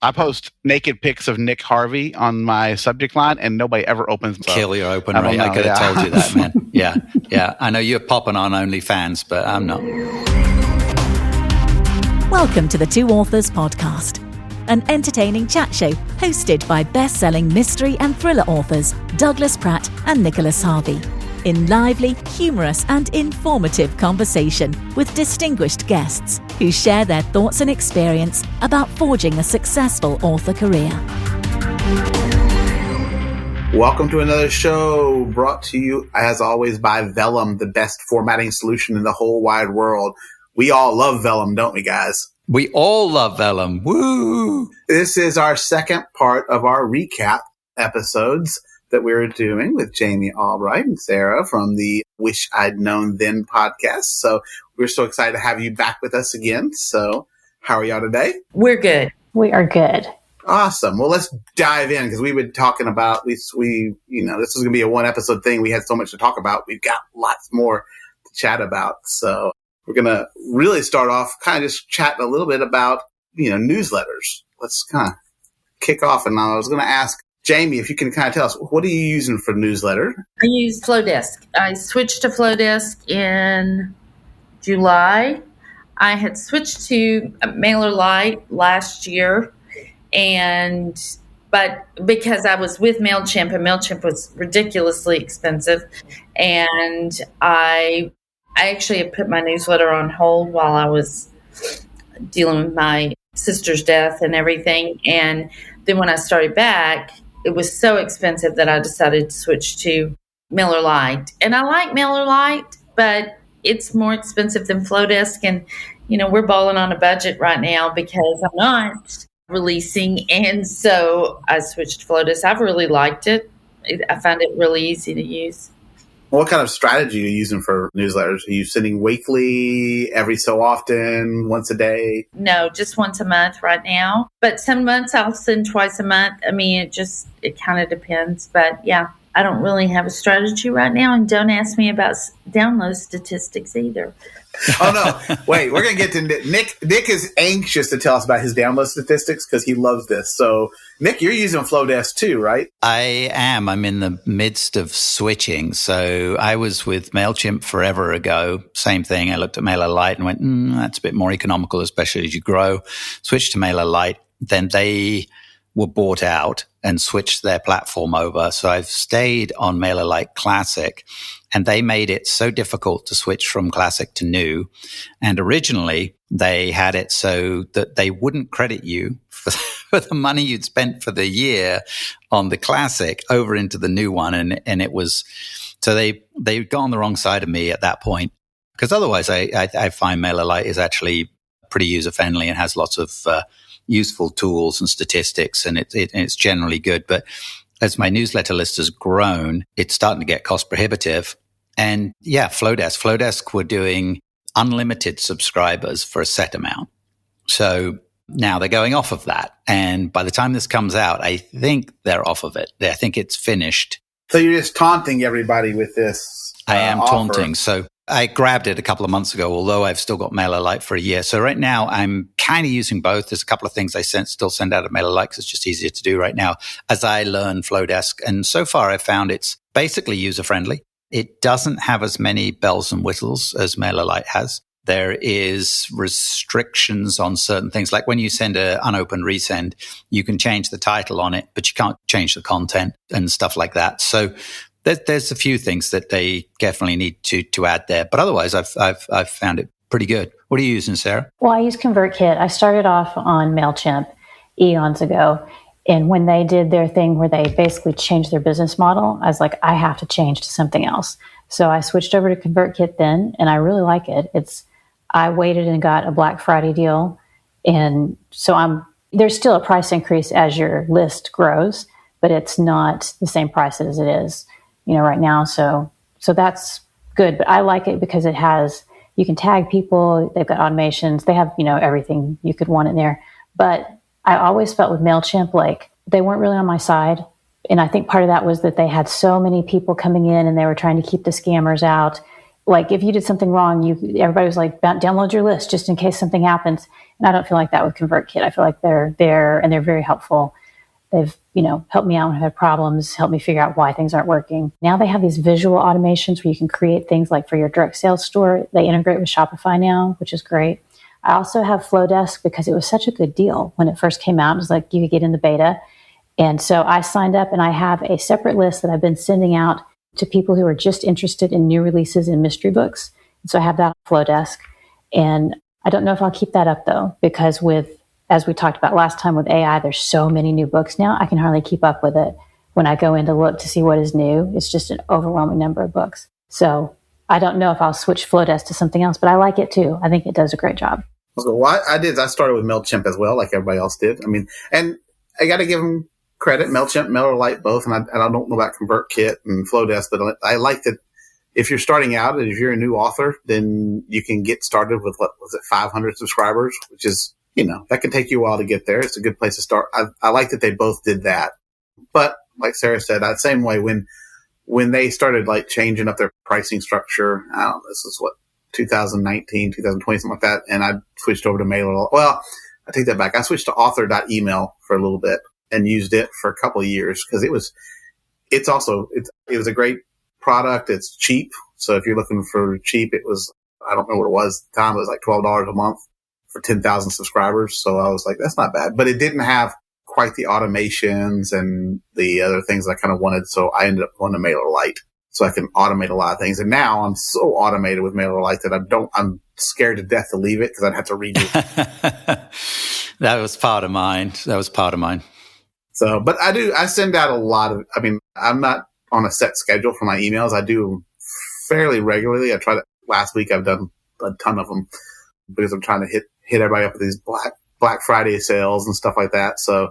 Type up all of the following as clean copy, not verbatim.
I post naked pics of Nick Harvey on my subject line, and nobody ever opens them. Kill your open rate. I could have told you that, man. Yeah. I know you're popping on OnlyFans, but I'm not. Welcome to the Two Authors Podcast, an entertaining chat show hosted by best-selling mystery and thriller authors Douglas Pratt and Nicholas Harvey, in lively, humorous and informative conversation with distinguished guests who share their thoughts and experience about forging a successful author career. Welcome to another show brought to you, as always, by Vellum, the best formatting solution in the whole wide world. We all love Vellum, don't we, guys? We all love Vellum. Woo! This is our second part of our recap episodes that we're doing with Jami, Albright, and Sara from the Wish I'd Known Then podcast. So we're so excited to have you back with us again. So how are y'all today? We're good. We are good. Awesome. Well, let's dive in because we've been talking about this was going to be a one episode thing. We had so much to talk about. We've got lots more to chat about. So we're going to really start off kind of just chatting a little bit about, newsletters. Let's kind of kick off. And I was going to ask Jami, if you can kind of tell us, what are you using for newsletter? I use Flowdesk. I switched to Flowdesk in July. I had switched to MailerLite last year, but because I was with MailChimp, and MailChimp was ridiculously expensive, and I actually had put my newsletter on hold while I was dealing with my sister's death and everything. And then when I started back, it was so expensive that I decided to switch to MailerLite. And I like MailerLite, but it's more expensive than Flowdesk. And, we're balling on a budget right now because I'm not releasing. And so I switched to Flowdesk. I've really liked it. I found it really easy to use. What kind of strategy are you using for newsletters? Are you sending weekly, every so often, once a day? No, just once a month right now. But some months I'll send twice a month. I mean, it kind of depends. But yeah, I don't really have a strategy right now. And don't ask me about download statistics either. Oh, no. Wait, we're going to get to Nick. Nick is anxious to tell us about his download statistics because he loves this. So, Nick, you're using Flowdesk too, right? I am. I'm in the midst of switching. So I was with MailChimp forever ago. Same thing. I looked at MailerLite and went, that's a bit more economical, especially as you grow. Switched to MailerLite. Then they were bought out and switched their platform over. So I've stayed on MailerLite Classic, and they made it so difficult to switch from Classic to New. And originally they had it so that they wouldn't credit you for the money you'd spent for the year on the Classic over into the new one. And it was, so they got on the wrong side of me at that point, because otherwise I find MailerLite is actually pretty user friendly and has lots of useful tools and statistics, and it's generally good. But as my newsletter list has grown, it's starting to get cost prohibitive. And yeah, Flowdesk were doing unlimited subscribers for a set amount. So now they're going off of that. And by the time this comes out, I think they're off of it. I think it's finished. So you're just taunting everybody with this I am offer. taunting. So I grabbed it a couple of months ago, although I've still got MailerLite for a year. So right now I'm kind of using both. There's a couple of things I still send out of MailerLite because it's just easier to do right now as I learn Flowdesk. And so far I've found it's basically user-friendly. It doesn't have as many bells and whistles as MailerLite has. There is restrictions on certain things. Like when you send an unopened resend, you can change the title on it, but you can't change the content and stuff like that. So there's a few things that they definitely need to add there. But otherwise, I've found it pretty good. What are you using, Sara? Well, I use ConvertKit. I started off on MailChimp eons ago. And when they did their thing where they basically changed their business model, I was like, I have to change to something else. So I switched over to ConvertKit then, and I really like it. I waited and got a Black Friday deal. And so there's still a price increase as your list grows, but it's not the same price as it is right now. So that's good. But I like it because you can tag people. They've got automations. They have, everything you could want in there. But I always felt with MailChimp, like they weren't really on my side. And I think part of that was that they had so many people coming in and they were trying to keep the scammers out. like if you did something wrong, everybody was like, download your list just in case something happens. And I don't feel like that with ConvertKit. I feel like they're there and they're very helpful. They've, helped me out when I've had problems, helped me figure out why things aren't working. Now they have these visual automations where you can create things like for your direct sales store. They integrate with Shopify now, which is great. I also have Flowdesk because it was such a good deal when it first came out. It was like you could get in the beta. And so I signed up and I have a separate list that I've been sending out to people who are just interested in new releases in mystery books. And so I have that on Flowdesk. And I don't know if I'll keep that up though, because as we talked about last time with AI, there's so many new books now, I can hardly keep up with it. When I go in to look to see what is new, it's just an overwhelming number of books. So I don't know if I'll switch Flowdesk to something else, but I like it too. I think it does a great job. Well, I started with MailChimp as well, like everybody else did. I mean, and I got to give them credit, MailChimp, MailerLite, both. And I don't know about ConvertKit and Flowdesk, but I like that if you're starting out and if you're a new author, then you can get started with, 500 subscribers, which is, that can take you a while to get there. It's a good place to start. I like that they both did that. But like Sarah said, that same way when they started like changing up their pricing structure, I don't know, this is 2019, 2020, something like that. And I switched over to MailerLite. Well, I take that back. I switched to author.email for a little bit and used it for a couple of years because it was a great product. It's cheap. So if you're looking for cheap, it was, I don't know what it was at the time. It was like $12 a month for 10,000 subscribers. So I was like, that's not bad, but it didn't have quite the automations and the other things I kind of wanted. So I ended up going to MailerLite so I can automate a lot of things. And now I'm so automated with MailerLite that I'm scared to death to leave it because I'd have to redo it. That was part of mine. So, but I send out a lot of, I'm not on a set schedule for my emails. I do fairly regularly. Last week I've done a ton of them because I'm trying to hit everybody up with these Black Friday sales and stuff like that. So,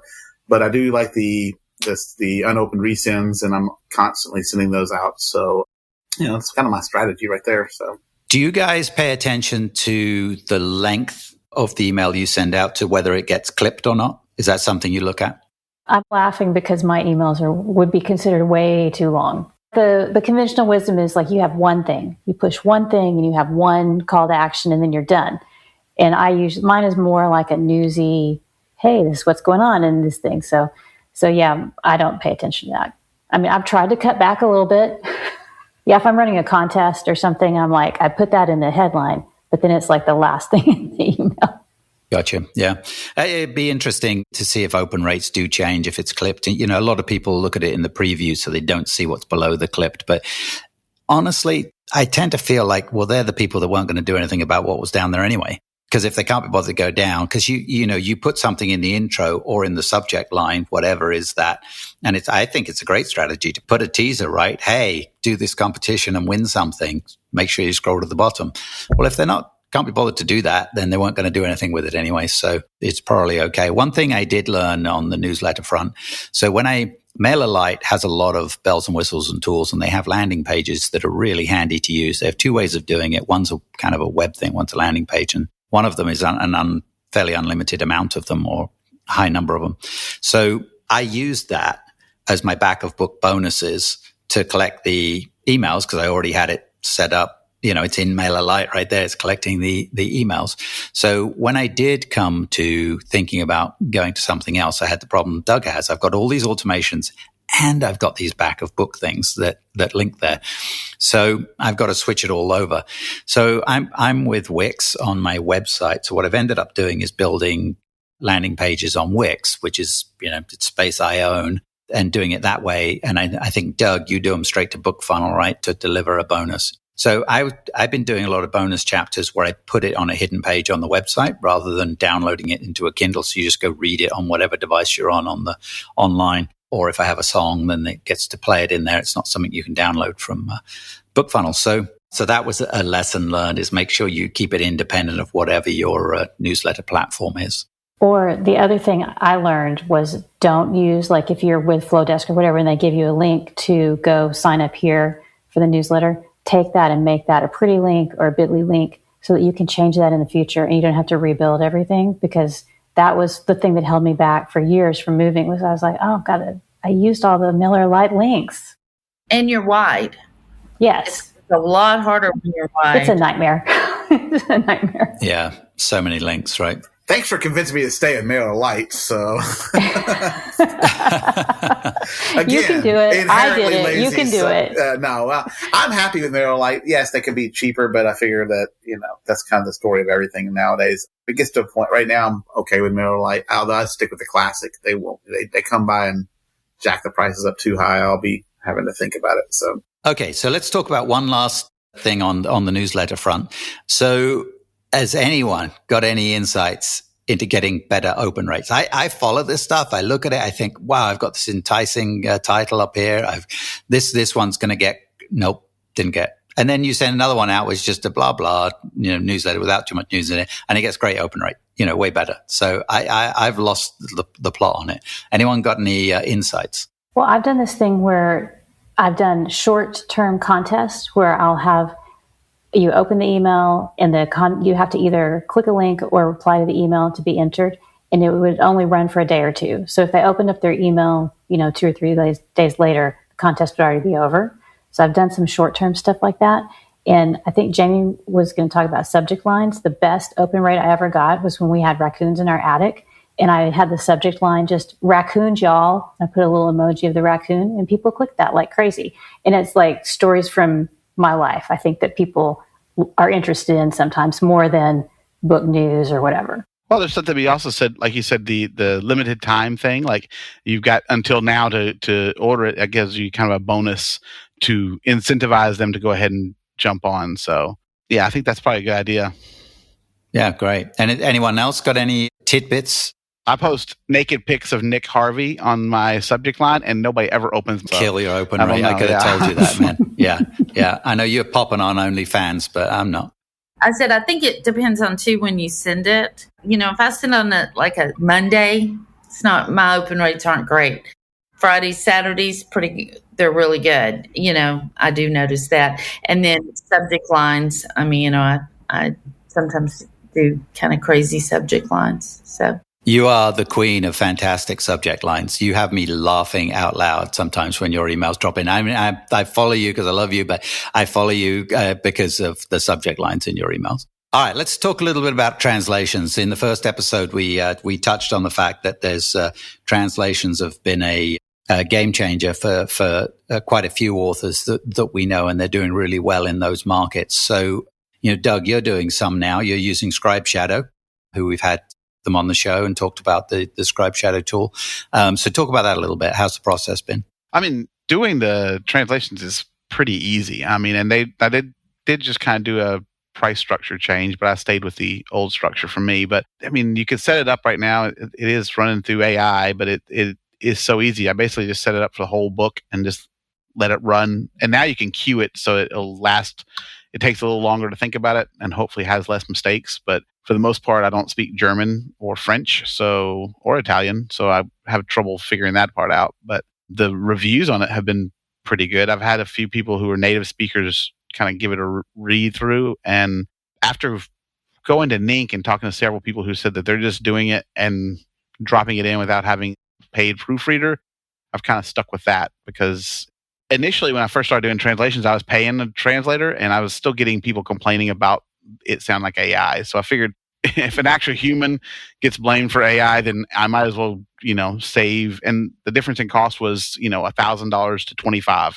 but I do like the unopened resends and I'm constantly sending those out. So, it's kind of my strategy right there. So, do you guys pay attention to the length of the email you send out to whether it gets clipped or not? Is that something you look at? I'm laughing because my emails would be considered way too long. The conventional wisdom is like you have one thing, you push one thing and you have one call to action and then you're done. And mine is more like a newsy, hey, this is what's going on in this thing. So yeah, I don't pay attention to that. I've tried to cut back a little bit. Yeah, if I'm running a contest or something, I'm like, I put that in the headline, but then it's like the last thing in the email. Gotcha. Yeah. It'd be interesting to see if open rates do change, if it's clipped. A lot of people look at it in the preview so they don't see what's below the clipped. But honestly, I tend to feel like, well, they're the people that weren't going to do anything about what was down there anyway. Because if they can't be bothered to go down, because you put something in the intro or in the subject line, whatever is that. And I think it's a great strategy to put a teaser, right? Hey, do this competition and win something. Make sure you scroll to the bottom. Well, if can't be bothered to do that, then they weren't going to do anything with it anyway. So it's probably okay. One thing I did learn on the newsletter front. So MailerLite has a lot of bells and whistles and tools, and they have landing pages that are really handy to use. They have two ways of doing it. One's a kind of a web thing, one's a landing page, and one of them is an fairly unlimited amount of them or a high number of them. So I used that as my back of book bonuses to collect the emails because I already had it set up. It's in MailerLite right there. It's collecting the emails. So when I did come to thinking about going to something else, I had the problem Doug has. I've got all these automations and I've got these back of book things that link there. So I've got to switch it all over. So I'm with Wix on my website. So what I've ended up doing is building landing pages on Wix, which is, it's space I own, and doing it that way. And I think, Doug, you do them straight to BookFunnel, right, to deliver a bonus. So I've been doing a lot of bonus chapters where I put it on a hidden page on the website rather than downloading it into a Kindle. So you just go read it on whatever device you're on the online. Or if I have a song, then it gets to play it in there. It's not something you can download from BookFunnel. So that was a lesson learned, is make sure you keep it independent of whatever your newsletter platform is. Or the other thing I learned was don't use, like if you're with Flowdesk or whatever, and they give you a link to go sign up here for the newsletter, take that and make that a pretty link or a bit.ly link so that you can change that in the future and you don't have to rebuild everything, because that was the thing that held me back for years from moving. Was I was like, oh God, I used all the MailerLite links. And you're wide. Yes. a lot harder when you're wide. It's a nightmare. It's a nightmare. Yeah, so many links, right? Thanks for convincing me to stay in Mailer Lite. So again, you can do it. I did it. Lazy, you can do it. I'm happy with Mailer Lite. Yes, they could be cheaper, but I figure that that's kind of the story of everything nowadays. It gets to a point right now. I'm okay with Mailer Lite. Although I stick with the classic. They won't. They come by and jack the prices up too high. I'll be having to think about it. So okay, so let's talk about one last thing on the newsletter front. So, has anyone got any insights into getting better open rates? I follow this stuff. I look at it. I think, wow, I've got this enticing title up here. This one's going to get, nope, didn't get. And then you send another one out, which is just a blah, blah, newsletter without too much news in it. And it gets great open rate, way better. So I've lost the plot on it. Anyone got any insights? Well, I've done this thing where I've done short-term contests where I'll have you open the email and you have to either click a link or reply to the email to be entered, and it would only run for a day or two. So if they opened up their email, 2 or 3 days later, the contest would already be over. So I've done some short-term stuff like that. And I think Jami was going to talk about subject lines. The best open rate I ever got was when we had raccoons in our attic, and I had the subject line just "raccoons, y'all." I put a little emoji of the raccoon, and people clicked that like crazy. And it's like stories from my life. I think that people are interested in sometimes more than book news or whatever. Well, there's something we also said, like you said, the limited time thing. Like you've got until now to order it. That gives you kind of a bonus to incentivize them to go ahead and jump on. So yeah, I think that's probably a good idea. Yeah, great. And anyone else got any tidbits? I post naked pics of Nick Harvey on my subject line, and nobody ever opens them. Kill your open rate. I could have told you that, man. Yeah. I know you're popping on OnlyFans, but I'm not. I said, I think it depends on, too, when you send it. If I send on a Monday, it's not, my open rates aren't great. Fridays, Saturdays, they're really good. I do notice that. And then subject lines, I sometimes do kind of crazy subject lines, so. You are the queen of fantastic subject lines. You have me laughing out loud sometimes when your emails drop in. I mean, I follow you because I love you, but I follow you because of the subject lines in your emails. All right, let's talk a little bit about translations. In the first episode, we touched on the fact that there's translations have been a game changer for quite a few authors that we know, and they're doing really well in those markets. So, Doug, you're doing some now. You're using Scribe Shadow, who we've had them on the show and talked about the Scribe Shadow tool. So talk about that a little bit. How's the process been? Doing the translations is pretty easy. And I did just kind of do a price structure change, but I stayed with the old structure for me. But you could set it up right now. It is running through AI, but it is so easy. I basically just set it up for the whole book and just let it run. And now you can queue it so it'll last. It takes a little longer to think about it and hopefully has less mistakes. But for the most part, I don't speak German or French or Italian, so I have trouble figuring that part out. But the reviews on it have been pretty good. I've had a few people who are native speakers kind of give it a read through. And after going to Nink and talking to several people who said that they're just doing it and dropping it in without having paid proofreader, I've kind of stuck with that because initially, when I first started doing translations, I was paying a translator, and I was still getting people complaining about it sound like AI. So I figured if an actual human gets blamed for AI, then I might as well, save. And the difference in cost was, $1,000 to $25.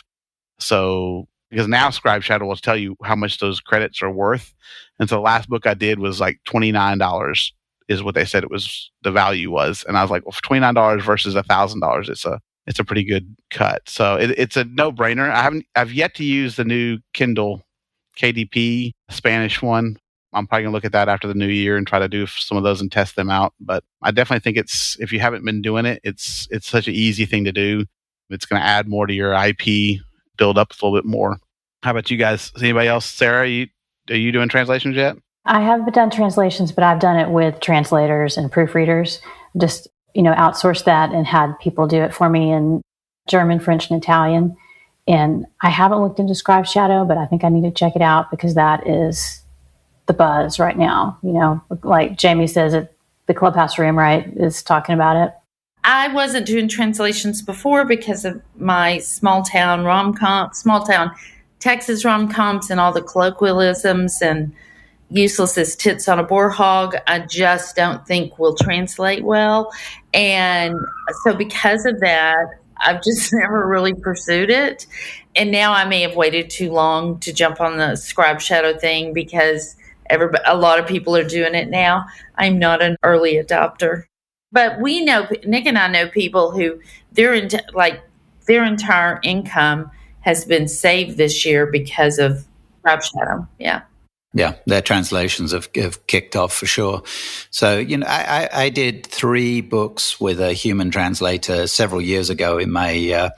So because now Scribe Shadow will tell you how much those credits are worth. And so the last book I did was like $29 is what they said the value was. And I was like, well, for $29 versus $1,000, it's a pretty good cut. So it's a no-brainer. I've yet to use the new Kindle KDP Spanish one. I'm probably gonna look at that after the new year and try to do some of those and test them out. But I definitely think if you haven't been doing it, it's such an easy thing to do. It's going to add more to your IP, build up a little bit more. How about you guys? Is anybody else? Sarah, are you doing translations yet? I haven't done translations, but I've done it with translators and proofreaders. Just outsourced that and had people do it for me in German, French, and Italian. And I haven't looked into Scribe Shadow, but I think I need to check it out because that is the buzz right now. Like Jami says, the Clubhouse Room, right, is talking about it. I wasn't doing translations before because of my small town Texas rom-coms and all the colloquialisms and useless as tits on a boar hog, I just don't think will translate well. And so because of that, I've just never really pursued it. And now I may have waited too long to jump on the scribe shadow thing because a lot of people are doing it now. I'm not an early adopter. But we know, Nick and I know people who their entire income has been saved this year because of scribe shadow. Yeah. Yeah, their translations have kicked off for sure. So, I did 3 books with a human translator several years ago in my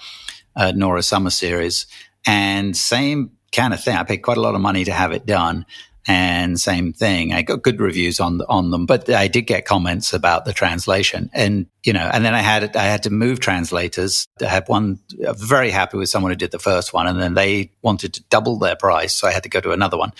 Nora Summer series. And same kind of thing. I paid quite a lot of money to have it done. And same thing. I got good reviews on them, but I did get comments about the translation. And, and then I had to move translators. I had one, very happy with someone who did the first one, and then they wanted to double their price. So I had to go to another one.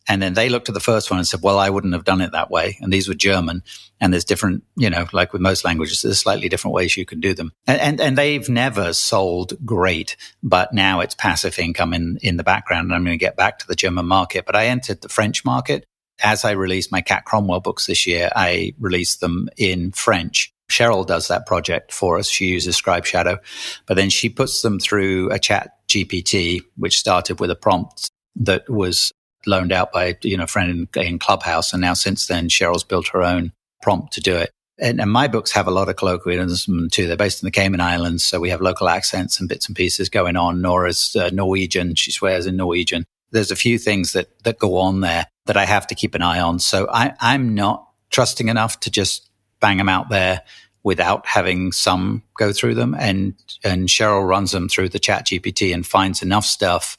And then they looked at the first one and said, well, I wouldn't have done it that way. And these were German. And there's different, like with most languages, there's slightly different ways you can do them. And they've never sold great, but now it's passive income in the background. And I'm going to get back to the German market. But I entered the French market. As I released my Cat Cromwell books this year, I released them in French. Cheryl does that project for us. She uses Scribe Shadow, but then she puts them through a Chat GPT, which started with a prompt that was loaned out by a friend in Clubhouse, and now since then Cheryl's built her own prompt to do it. And my books have a lot of colloquialism too. They're based in the Cayman Islands, so we have local accents and bits and pieces going on. Nora's Norwegian; she swears in Norwegian. There's a few things that go on there that I have to keep an eye on. So I'm not trusting enough to just bang them out there without having some go through them. And Cheryl runs them through the Chat GPT and finds enough stuff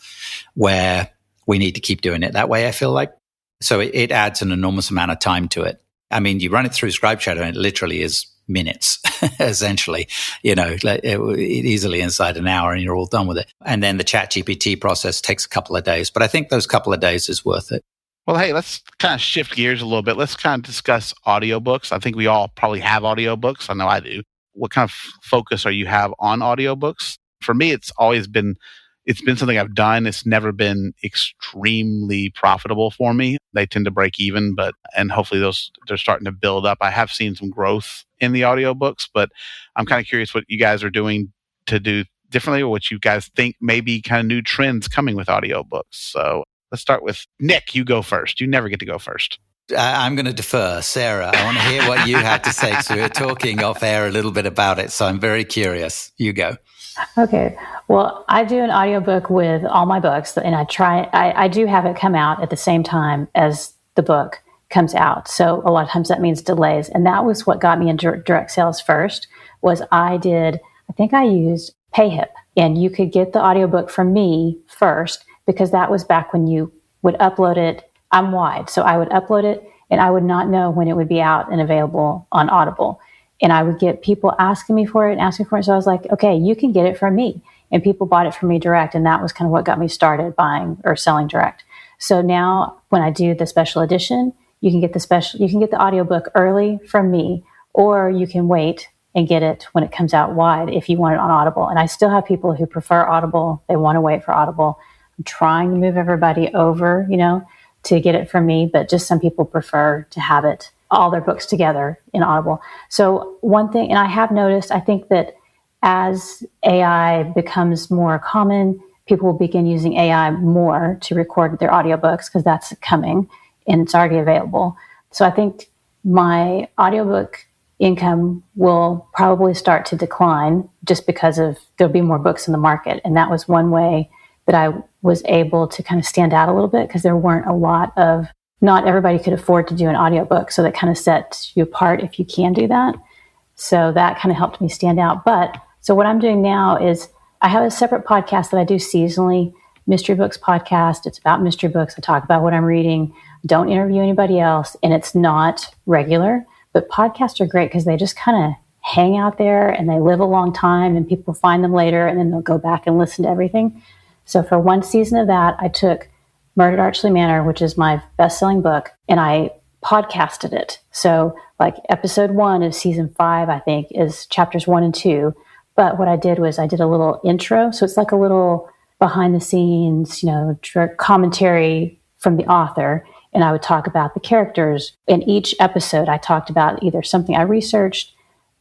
where we need to keep doing it that way, I feel like. So it adds an enormous amount of time to it. I mean, you run it through Scribe Shadow and it literally is minutes, essentially, easily inside an hour and you're all done with it. And then the Chat GPT process takes a couple of days. But I think those couple of days is worth it. Well, hey, let's kind of shift gears a little bit. Let's kind of discuss audiobooks. I think we all probably have audiobooks. I know I do. What kind of focus are you have on audiobooks? For me, it's been something I've done. It's never been extremely profitable for me. They tend to break even, and hopefully they're starting to build up. I have seen some growth in the audiobooks, but I'm kind of curious what you guys are doing to do differently, or what you guys think may be kind of new trends coming with audiobooks. So let's start with Nick. You go first. You never get to go first. I'm going to defer. Sarah, I want to hear what you had to say, because we were talking off air a little bit about it. So I'm very curious. You go. Okay. Well, I do an audiobook with all my books, and I do have it come out at the same time as the book comes out. So a lot of times that means delays. And that was what got me into direct sales first, was I used PayHip, and you could get the audiobook from me first, because that was back when you would upload it. I'm wide. So I would upload it and I would not know when it would be out and available on Audible. And I would get people asking me for it. So I was like, okay, you can get it from me. And people bought it from me direct. And that was kind of what got me started buying or selling direct. So now when I do the special edition, you can get the audiobook early from me, or you can wait and get it when it comes out wide if you want it on Audible. And I still have people who prefer Audible. They want to wait for Audible. I'm trying to move everybody over, to get it from me, but just some people prefer to have it, all their books together in Audible. So one thing, and I have noticed, I think that as AI becomes more common, people will begin using AI more to record their audiobooks, because that's coming and it's already available. So I think my audiobook income will probably start to decline, just because there'll be more books in the market. And that was one way that I was able to kind of stand out a little bit, because there weren't not everybody could afford to do an audiobook. So that kind of sets you apart if you can do that. So that kind of helped me stand out. So what I'm doing now is I have a separate podcast that I do seasonally, Mystery Books podcast. It's about mystery books. I talk about what I'm reading. Don't interview anybody else. And it's not regular, but podcasts are great because they just kind of hang out there and they live a long time, and people find them later and then they'll go back and listen to everything. So for one season of that, I took Murdered Archley Manor, which is my best-selling book, and I podcasted it. So like episode 1 of season 5, I think, is chapters 1 and 2. But what I did was I did a little intro. So it's like a little behind the scenes, commentary from the author. And I would talk about the characters. In each episode, I talked about either something I researched,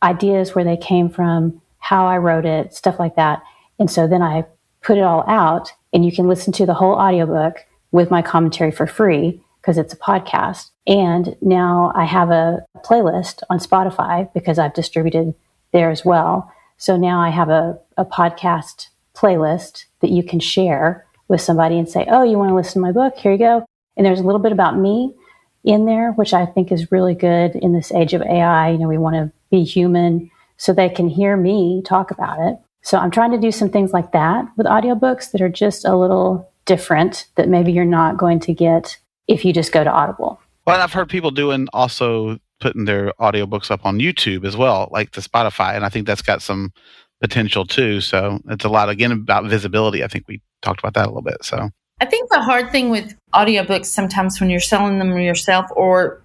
ideas where they came from, how I wrote it, stuff like that. And so then I put it all out, and you can listen to the whole audiobook with my commentary for free because it's a podcast. And now I have a playlist on Spotify because I've distributed there as well. So now I have a podcast playlist that you can share with somebody and say, oh, you want to listen to my book? Here you go. And there's a little bit about me in there, which I think is really good in this age of AI. We want to be human so they can hear me talk about it. So I'm trying to do some things like that with audiobooks that are just a little different that maybe you're not going to get if you just go to Audible. Well, I've heard people also putting their audiobooks up on YouTube as well, like the Spotify. And I think that's got some potential too. So it's a lot, again, about visibility. I think we talked about that a little bit. So I think the hard thing with audiobooks sometimes when you're selling them yourself or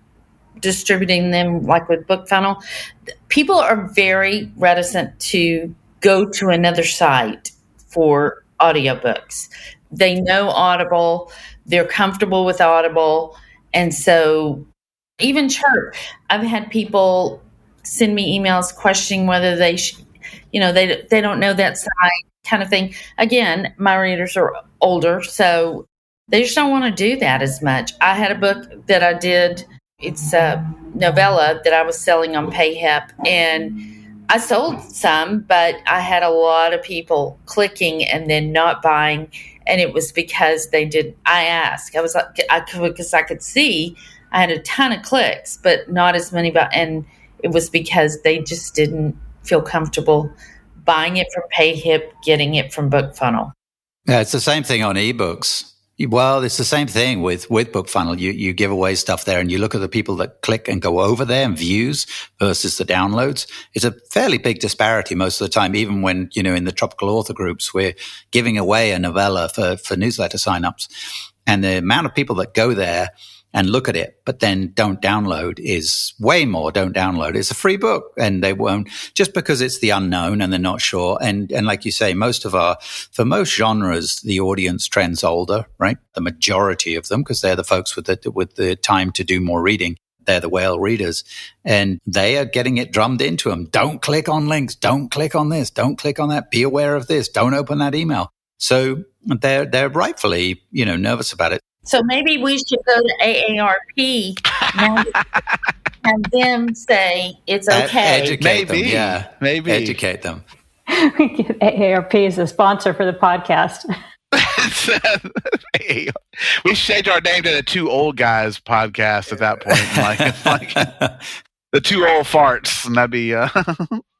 distributing them like with BookFunnel, people are very reticent to go to another site for audiobooks. They know Audible, they're comfortable with Audible, and so even Chirp, I've had people send me emails questioning whether they should, they don't know that site kind of thing. Again, my readers are older, so they just don't want to do that as much. I had a book that I did, it's a novella that I was selling on PayHip, and I sold some, but I had a lot of people clicking and then not buying, and it was because I asked. I was like, because I could see I had a ton of clicks, but not as many, and it was because they just didn't feel comfortable buying it from PayHip, getting it from BookFunnel. Yeah, it's the same thing on ebooks. Well, it's the same thing with BookFunnel. You give away stuff there and you look at the people that click and go over there and views versus the downloads. It's a fairly big disparity most of the time, even when, in the tropical author groups, we're giving away a novella for newsletter signups. And the amount of people that go there and look at it, but then don't download is way more don't download. It's a free book and they won't, just because it's the unknown and they're not sure. And like you say, for most genres, the audience trends older, right? The majority of them, because they're the folks with the time to do more reading. They're the whale readers and they are getting it drummed into them. Don't click on links. Don't click on this. Don't click on that. Be aware of this. Don't open that email. So they're rightfully, nervous about it. So maybe we should go to AARP and them say it's okay. Educate them, yeah. Maybe. Educate them. AARP is a sponsor for the podcast. We should change our name to the Two Old Guys podcast at that point. Like the Two Old Farts, and that'd be...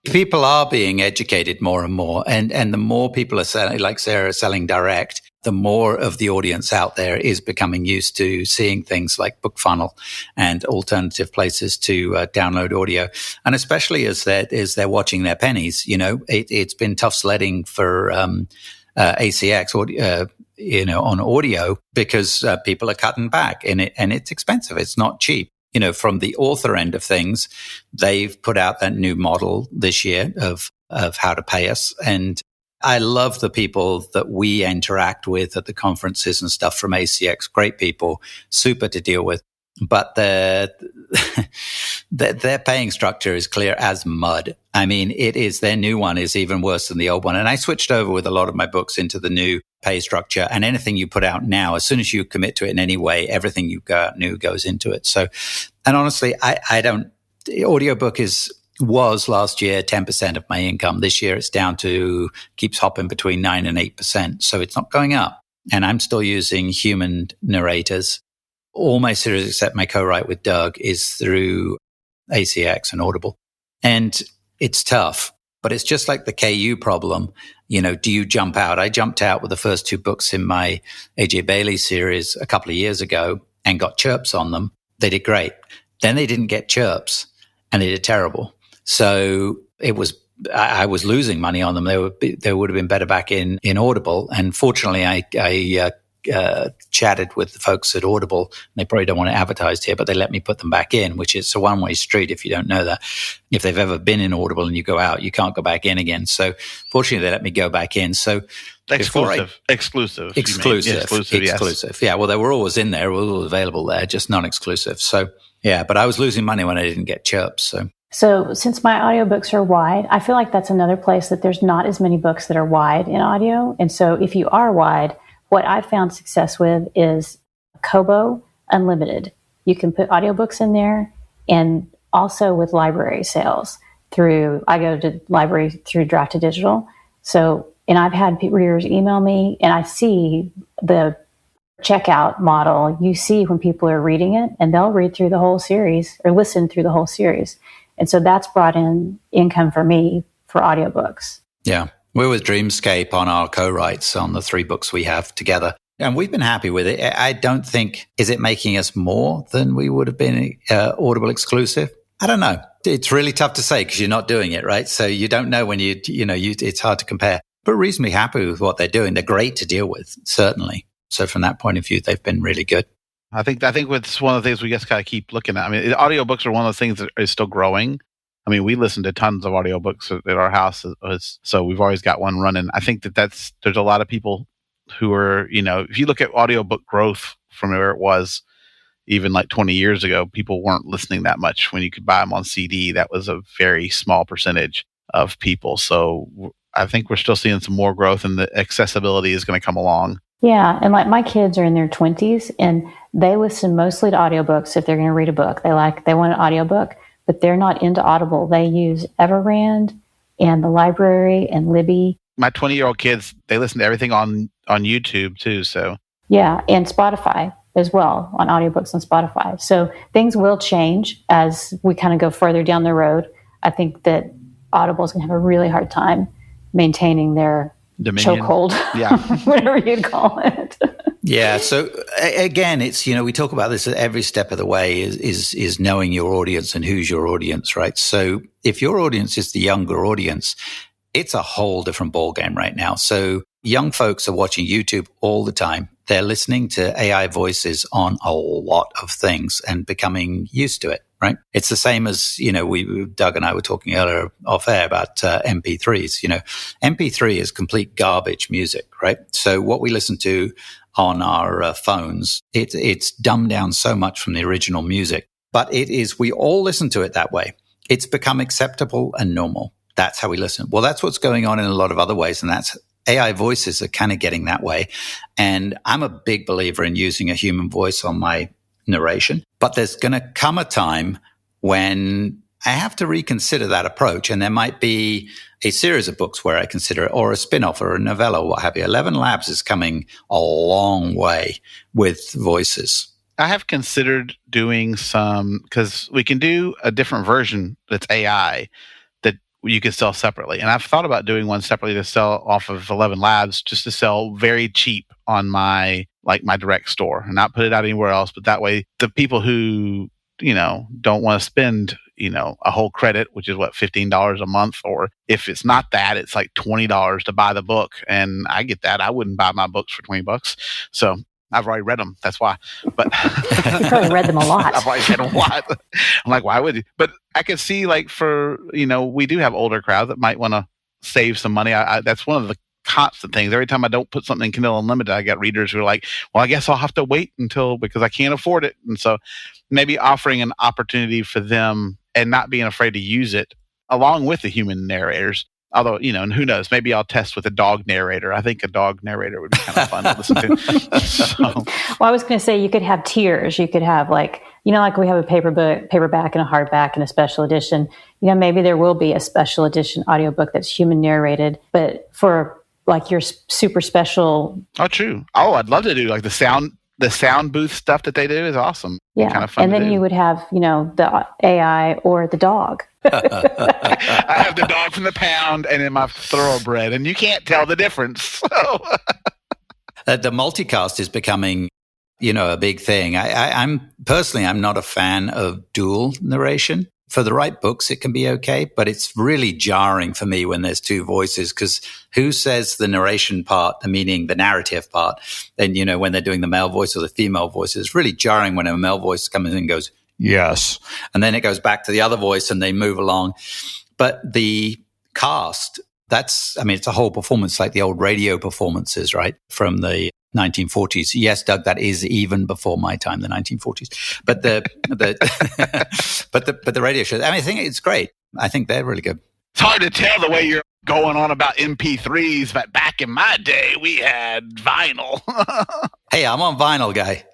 People are being educated more and more, and the more people are selling, like Sarah, selling direct, the more of the audience out there is becoming used to seeing things like BookFunnel and alternative places to download audio. And especially as they're watching their pennies, it's been tough sledding for ACX on audio because people are cutting back in it, and it's expensive. It's not cheap. From the author end of things, they've put out that new model this year of how to pay us. And I love the people that we interact with at the conferences and stuff from ACX. Great people, super to deal with. But their paying structure is clear as mud. I mean, their new one is even worse than the old one. And I switched over with a lot of my books into the new pay structure. And anything you put out now, as soon as you commit to it in any way, everything you got new goes into it. So, and honestly, the audiobook was last year 10% of my income. This year it's down to, keeps hopping between 9 and 8%. So it's not going up. And I'm still using human narrators. All my series except my co-write with Doug is through ACX and Audible. And it's tough, but it's just like the KU problem. Do you jump out? I jumped out with the first 2 books in my AJ Bailey series a couple of years ago and got chirps on them. They did great. Then they didn't get chirps and they did terrible. So I was losing money on them. They would have been better back in Audible. And fortunately, I chatted with the folks at Audible. They probably don't want it advertised here, but they let me put them back in, which is a one-way street if you don't know that. If they've ever been in Audible and you go out, you can't go back in again. So fortunately, they let me go back in. So exclusive. Yes. Yeah, well, they were always in there, all available there, just non-exclusive. So yeah, but I was losing money when I didn't get chirps. So since my audiobooks are wide, I feel like that's another place that there's not as many books that are wide in audio. And so if you are wide, what I've found success with is Kobo Unlimited. You can put audiobooks in there, and also with library sales I go to library through Draft to Digital. So, and I've had readers email me, and I see the checkout model. You see when people are reading it, and they'll read through the whole series or listen through the whole series. And so that's brought in income for me for audiobooks. Yeah. We're with Dreamscape on our co-writes on the 3 books we have together. And we've been happy with it. I don't think, is it making us more than we would have been Audible exclusive? I don't know. It's really tough to say because you're not doing it, right? So you don't know when it's hard to compare. But reasonably happy with what they're doing. They're great to deal with, certainly. So from that point of view, they've been really good. I think it's one of the things we just got to keep looking at. I mean, audiobooks are one of those things that is still growing. I mean, we listen to tons of audiobooks at our house, so we've always got one running. I think there's a lot of people who are, if you look at audiobook growth from where it was even like 20 years ago, people weren't listening that much. When you could buy them on CD, that was a very small percentage of people. So I think we're still seeing some more growth, and the accessibility is going to come along. Yeah, and like my kids are in their 20s, and they listen mostly to audiobooks if they're going to read a book. They want an audiobook, but they're not into Audible. They use Everrand and the library and Libby. My 20-year-old kids, they listen to everything on YouTube too. So yeah, and Spotify as well, on audiobooks on Spotify. So things will change as we kind of go further down the road. I think that Audible is going to have a really hard time maintaining their chokehold, whatever you'd call it. Yeah. So again, it's, we talk about this at every step of the way is knowing your audience and who's your audience, right? So if your audience is the younger audience, it's a whole different ballgame right now. So young folks are watching YouTube all the time. They're listening to AI voices on a lot of things and becoming used to it, right? It's the same as, Doug and I were talking earlier off air about MP3s. MP3 is complete garbage music, right? So what we listen to on our phones, it's dumbed down so much from the original music, but we all listen to it that way. It's become acceptable and normal. That's how we listen. Well, that's what's going on in a lot of other ways, and that's AI voices are kind of getting that way. And I'm a big believer in using a human voice on my narration, but there's going to come a time when I have to reconsider that approach. And there might be a series of books where I consider it, or a spin-off or a novella, or what have you. 11 Labs is coming a long way with voices. I have considered doing some, because we can do a different version that's AI that you can sell separately. And I've thought about doing one separately to sell off of 11 Labs, just to sell very cheap on my direct store and not put it out anywhere else. But that way, the people who, don't want to spend, a whole credit, which is what, $15 a month, or if it's not that, it's like $20 to buy the book. And I get that. I wouldn't buy my books for $20. So I've already read them. That's why. But you probably read them a lot. I've already read them a lot. I'm like, why would you? But I could see, we do have older crowd that might want to save some money. That's one of the constant things. Every time I don't put something in Kindle Unlimited, I got readers who are like, well, I guess I'll have to wait because I can't afford it. And so maybe offering an opportunity for them and not being afraid to use it along with the human narrators. Although, and who knows, maybe I'll test with a dog narrator. I think a dog narrator would be kind of fun to listen to. So. Well, I was going to say you could have tiers. You could have like we have a paperback and a hardback and a special edition. Maybe there will be a special edition audiobook that's human narrated, but for like your super special. Oh, true. Oh, I'd love to do like the sound booth stuff that they do is awesome. Yeah. Kind of fun and then you would have, the AI or the dog. I have the dog from the pound and then my thoroughbred, and you can't tell the difference. So. The multicast is becoming, a big thing. I'm not a fan of dual narration. for the right books, it can be okay, but it's really jarring for me when there's two voices, because who says the narration part, meaning the narrative part? Then, when they're doing the male voice or the female voice, it's really jarring when a male voice comes in and goes, yes. And then it goes back to the other voice and they move along. But the cast, it's a whole performance like the old radio performances, right? From the 1940s. Yes, Doug, that is even before my time, the 1940s. But but the radio shows, I think it's great. I think they're really good. It's hard to tell the way you're going on about MP3s, but back in my day, we had vinyl. Hey, I'm a vinyl guy.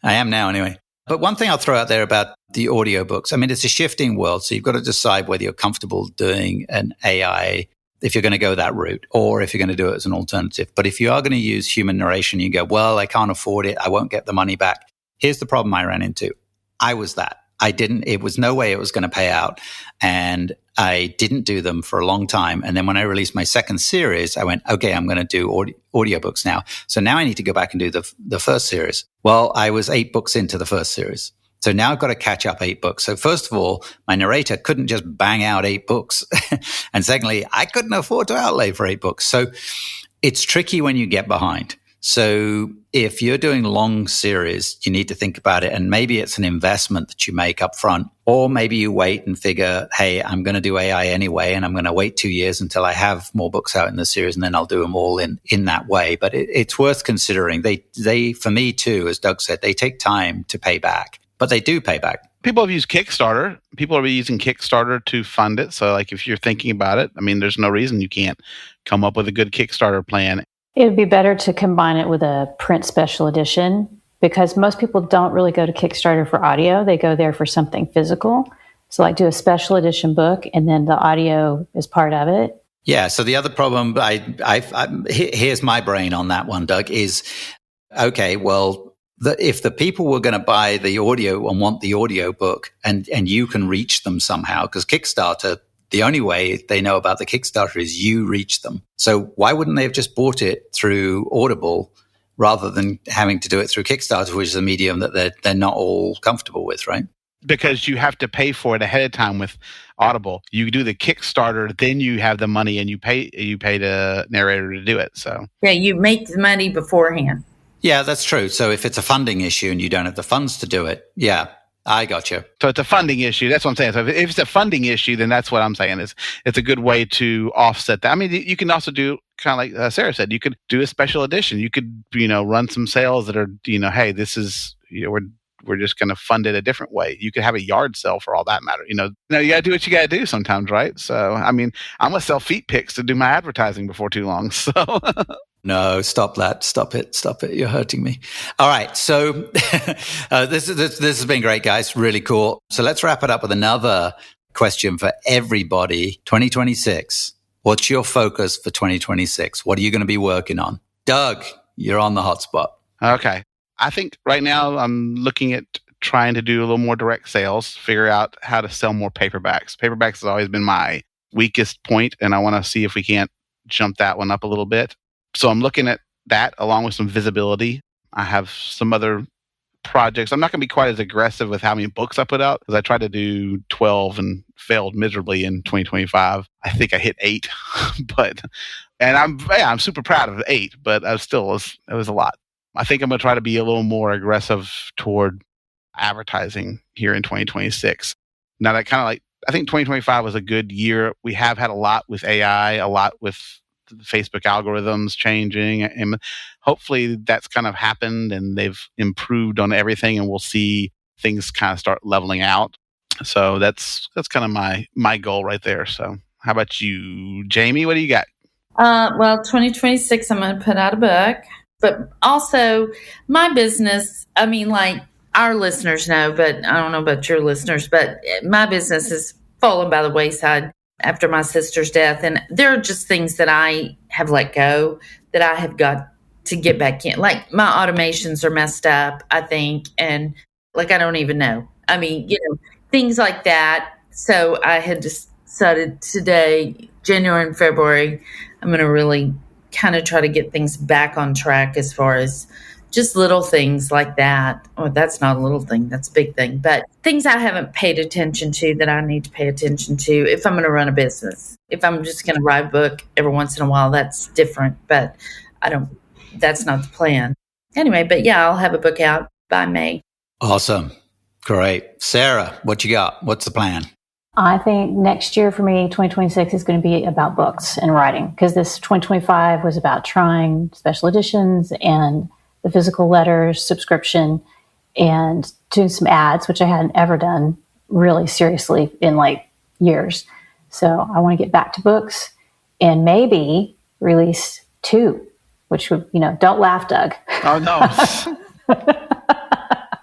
I am now anyway. But one thing I'll throw out there about the audiobooks, it's a shifting world. So you've got to decide whether you're comfortable doing an AI, if you're going to go that route, or if you're going to do it as an alternative. But if you are going to use human narration, you go, well, I can't afford it. I won't get the money back. Here's the problem I ran into. I was that. It was no way it was going to pay out. And I didn't do them for a long time. And then when I released my second series, I went, okay, I'm going to do audiobooks now. So now I need to go back and do the first series. Well, I was 8 books into the first series. So now I've got to catch up 8 books. So first of all, my narrator couldn't just bang out 8 books. And secondly, I couldn't afford to outlay for 8 books. So it's tricky when you get behind. So if you're doing long series, you need to think about it. And maybe it's an investment that you make up front, or maybe you wait and figure, hey, I'm going to do AI anyway, and I'm going to wait 2 years until I have more books out in the series, and then I'll do them all in that way. But it's worth considering. They, for me too, as Doug said, they take time to pay back, but they do pay back. People have used Kickstarter. People are using Kickstarter to fund it. So like if you're thinking about it, there's no reason you can't come up with a good Kickstarter plan. It would be better to combine it with a print special edition, because most people don't really go to Kickstarter for audio. They go there for something physical. So like do a special edition book and then the audio is part of it. Yeah. So the other problem, here's my brain on that one, Doug, is, okay, well, if the people were going to buy the audio and want the audio book and you can reach them somehow, because Kickstarter, the only way they know about the Kickstarter is you reach them. So why wouldn't they have just bought it through Audible rather than having to do it through Kickstarter, which is a medium that they're not all comfortable with, right? Because you have to pay for it ahead of time with Audible. You do the Kickstarter, then you have the money and you pay the narrator to do it. So yeah, you make the money beforehand. Yeah, that's true. So if it's a funding issue and you don't have the funds to do it, yeah, I got you. So it's a funding issue. That's what I'm saying. So if it's a funding issue, then that's what I'm saying is it's a good way to offset that. You can also do kind of like Sarah said, you could do a special edition. You could, run some sales that are, hey, this is, we're just going to fund it a different way. You could have a yard sale for all that matter. You got to do what you got to do sometimes, right? So, I'm going to sell feet pics to do my advertising before too long. So. No, stop that. Stop it. You're hurting me. All right. So this has been great, guys. Really cool. So let's wrap it up with another question for everybody. 2026. What's your focus for 2026? What are you going to be working on? Doug, you're on the hot spot. Okay. I think right now I'm looking at trying to do a little more direct sales, figure out how to sell more paperbacks. Paperbacks has always been my weakest point, and I want to see if we can't jump that one up a little bit. So I'm looking at that along with some visibility. I have some other projects. I'm not going to be quite as aggressive with how many books I put out, because I tried to do 12 and failed miserably in 2025. I think I hit 8, and I'm super proud of 8, but it was a lot. I think I'm going to try to be a little more aggressive toward advertising here in 2026. Now that I think 2025 was a good year. We have had a lot with AI, a lot with the Facebook algorithms changing, and hopefully that's kind of happened and they've improved on everything, and we'll see things kind of start leveling out. So that's kind of my goal right there. So how about you, Jamie? What do you got? Well, 2026, I'm going to put out a book, but also my business. Like our listeners know, but I don't know about your listeners, but my business has fallen by the wayside after my sister's death. And there are just things that I have let go that I have got to get back in. Like my automations are messed up, I think. And I don't even know. Things like that. So I had decided today, January and February, I'm going to really kind of try to get things back on track as far as just little things like that. Oh, that's not a little thing. That's a big thing. But things I haven't paid attention to that I need to pay attention to if I'm going to run a business. If I'm just going to write a book every once in a while, that's different. But that's not the plan. Anyway, but yeah, I'll have a book out by May. Awesome. Great. Sara, what you got? What's the plan? I think next year for me, 2026 is going to be about books and writing, because this 2025 was about trying special editions and the physical letters subscription and doing some ads, which I hadn't ever done really seriously in like years. So I want to get back to books and maybe release 2, which would, don't laugh, Doug. Oh, no.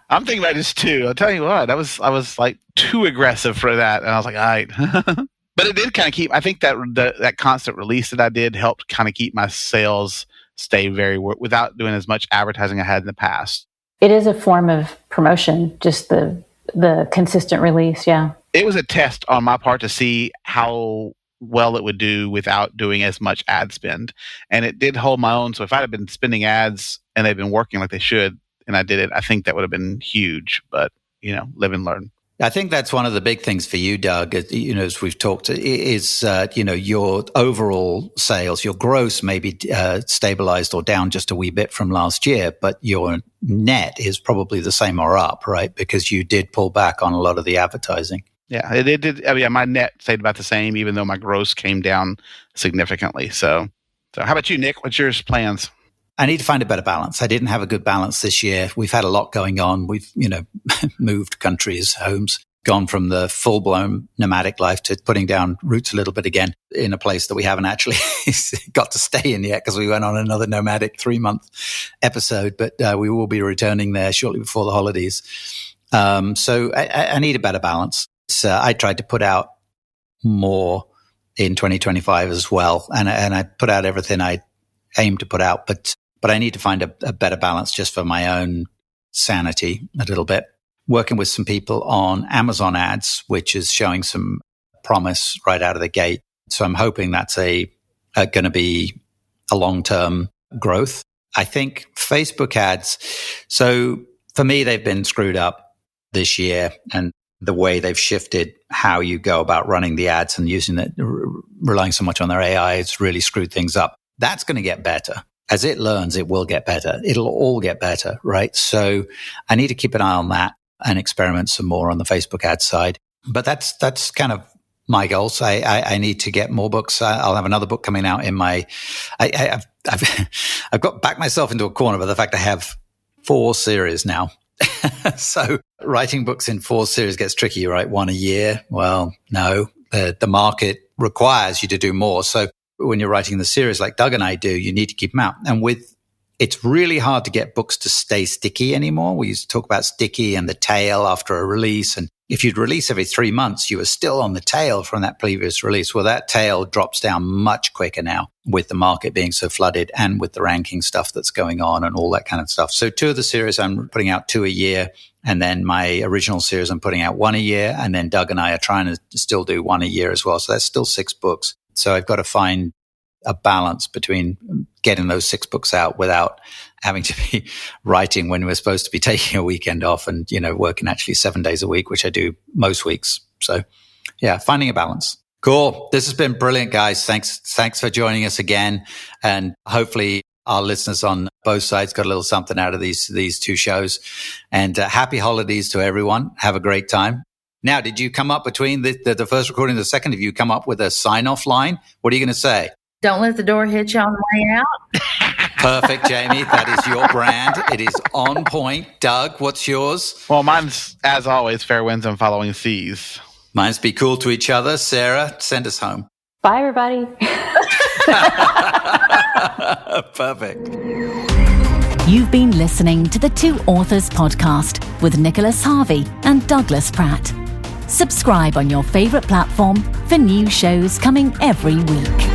I'm thinking about this too. I'll tell you what, I was like too aggressive for that. And I was like, all right. But it did kind of keep, I think that constant release that I did helped kind of keep my sales stay without doing as much advertising I had in the past. It is a form of promotion, just the consistent release. Yeah. It was a test on my part to see how well it would do without doing as much ad spend. And it did hold my own. So if I had been spending ads and they've been working like they should, and I did it, I think that would have been huge, but live and learn. I think that's one of the big things for you, Doug, as we've talked, is, your overall sales, your gross may be stabilized or down just a wee bit from last year, but your net is probably the same or up, right? Because you did pull back on a lot of the advertising. Yeah, it did. I mean, my net stayed about the same, even though my gross came down significantly. So how about you, Nick? What's your plans? I need to find a better balance. I didn't have a good balance this year. We've had a lot going on. We've, moved countries, homes, gone from the full-blown nomadic life to putting down roots a little bit again in a place that we haven't actually got to stay in yet because we went on another nomadic 3-month episode, but we will be returning there shortly before the holidays. So I need a better balance. I tried to put out more in 2025 as well, and I put out everything I aimed to put out, but I need to find a better balance just for my own sanity a little bit. Working with some people on Amazon ads, which is showing some promise right out of the gate. So I'm hoping that's going to be a long-term growth. I think Facebook ads, so for me, they've been screwed up this year, and the way they've shifted how you go about running the ads and using it, relying so much on their AI, it's really screwed things up. That's going to get better. As it learns, it will get better. It'll all get better, right? So I need to keep an eye on that and experiment some more on the Facebook ad side. But that's kind of my goals. I need to get more books. I'll have another book coming out in my. I've got backed myself into a corner by the fact I have 4 series now. So writing books in 4 series gets tricky, right? 1 a year. Well, no, the market requires you to do more. So when you're writing the series like Doug and I do, you need to keep them out. And it's really hard to get books to stay sticky anymore. We used to talk about sticky and the tail after a release. And if you'd release every 3 months, you were still on the tail from that previous release. Well, that tail drops down much quicker now with the market being so flooded and with the ranking stuff that's going on and all that kind of stuff. So 2 of the series, I'm putting out 2 a year. And then my original series, I'm putting out 1 a year. And then Doug and I are trying to still do 1 a year as well. So that's still 6 books. So I've got to find a balance between getting those 6 books out without having to be writing when we're supposed to be taking a weekend off and, working actually 7 days a week, which I do most weeks. So yeah, finding a balance. Cool. This has been brilliant, guys. Thanks for joining us again. And hopefully our listeners on both sides got a little something out of these 2 shows. And happy holidays to everyone. Have a great time. Now, did you come up between the first recording and the second? Have you come up with a sign-off line? What are you going to say? Don't let the door hit you on the way out. Perfect, Jami. That is your brand. It is on point. Doug, what's yours? Well, mine's, as always, fair winds and following seas. Mine's be cool to each other. Sara, send us home. Bye, everybody. Perfect. You've been listening to the 2 Authors Podcast with Nicholas Harvey and Douglas Pratt. Subscribe on your favorite platform for new shows coming every week.